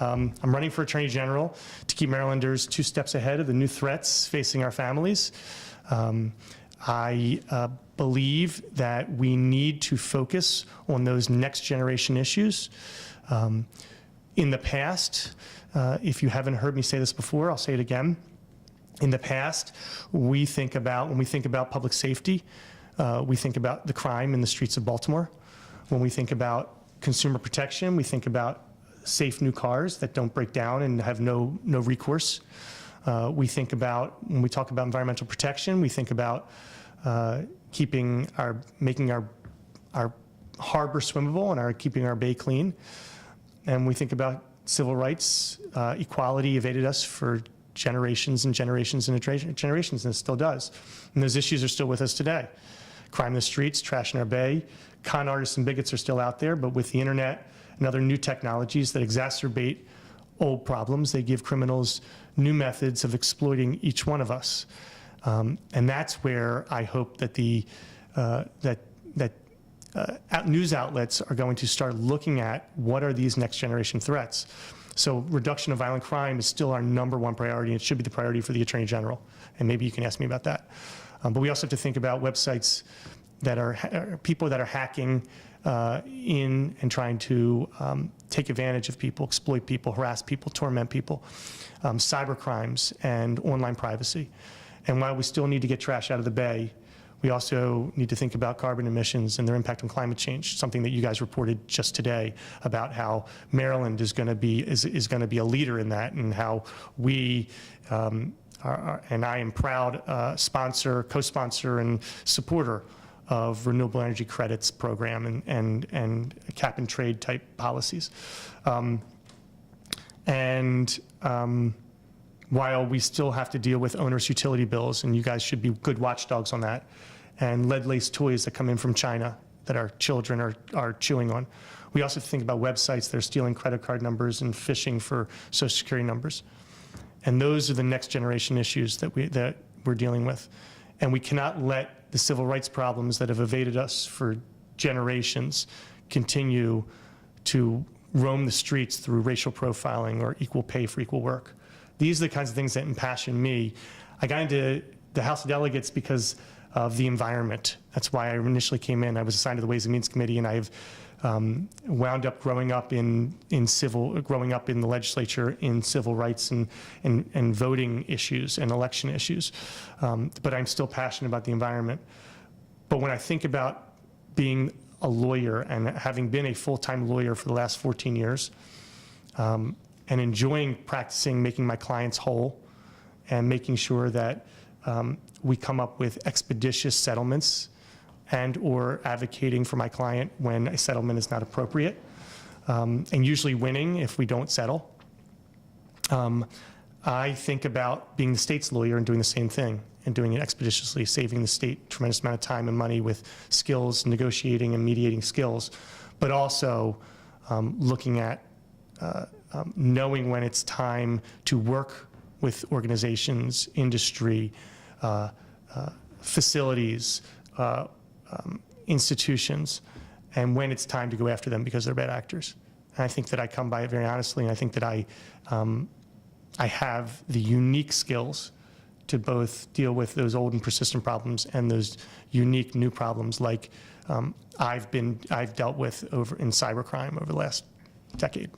I'm running for Attorney General to keep Marylanders 2 steps ahead of the new threats facing our families. I believe that we need to focus on those next generation issues. In the past, if you haven't heard me say this before, I'll say it again. In the past, when we think about public safety, we think about the crime in the streets of Baltimore. When we think about consumer protection, we think about safe new cars that don't break down and have no recourse. We think about, when we talk about environmental protection, we think about making our harbor swimmable and keeping our bay clean. And we think about civil rights. Equality evaded us for generations and generations and generations, and it still does. And those issues are still with us today. Crime in the streets, trash in our bay, con artists and bigots are still out there, but with the internet and other new technologies that exacerbate old problems, they give criminals new methods of exploiting each one of us. And that's where I hope that news outlets are going to start looking at what are these next generation threats. So reduction of violent crime is still our #1 priority, and it should be the priority for the Attorney General. And maybe you can ask me about that. But we also have to think about websites that are people that are hacking in and trying to take advantage of people, exploit people, harass people, torment people, cyber crimes, and online privacy. And while we still need to get trash out of the bay, we also need to think about carbon emissions and their impact on climate change, something that you guys reported just today about how Maryland is going to be a leader in that, and how we and I am proud co-sponsor and supporter of renewable energy credits program and cap and trade type policies. While we still have to deal with onerous utility bills, and you guys should be good watchdogs on that, and lead-laced toys that come in from China that our children are chewing on, we also have to think about websites that are stealing credit card numbers and phishing for Social Security numbers. And those are the next generation issues that we're dealing with. And we cannot let the civil rights problems that have evaded us for generations continue to roam the streets through racial profiling or equal pay for equal work. These are the kinds of things that impassion me. I got into the House of Delegates because of the environment. That's why I initially came in. I was assigned to the Ways and Means Committee, and I've wound up growing up in the legislature in civil rights and voting issues and election issues. But I'm still passionate about the environment. But when I think about being a lawyer and having been a full-time lawyer for the last 14 years, and enjoying practicing making my clients whole and making sure that we come up with expeditious settlements and or advocating for my client when a settlement is not appropriate, and usually winning if we don't settle. I think about being the state's lawyer and doing the same thing and doing it expeditiously, saving the state a tremendous amount of time and money with skills, negotiating and mediating skills, but also looking at knowing when it's time to work with organizations, industry, facilities, institutions, and when it's time to go after them because they're bad actors. And I think that I come by it very honestly, and I think that I have the unique skills to both deal with those old and persistent problems and those unique new problems like I've dealt with in cybercrime over the last decade.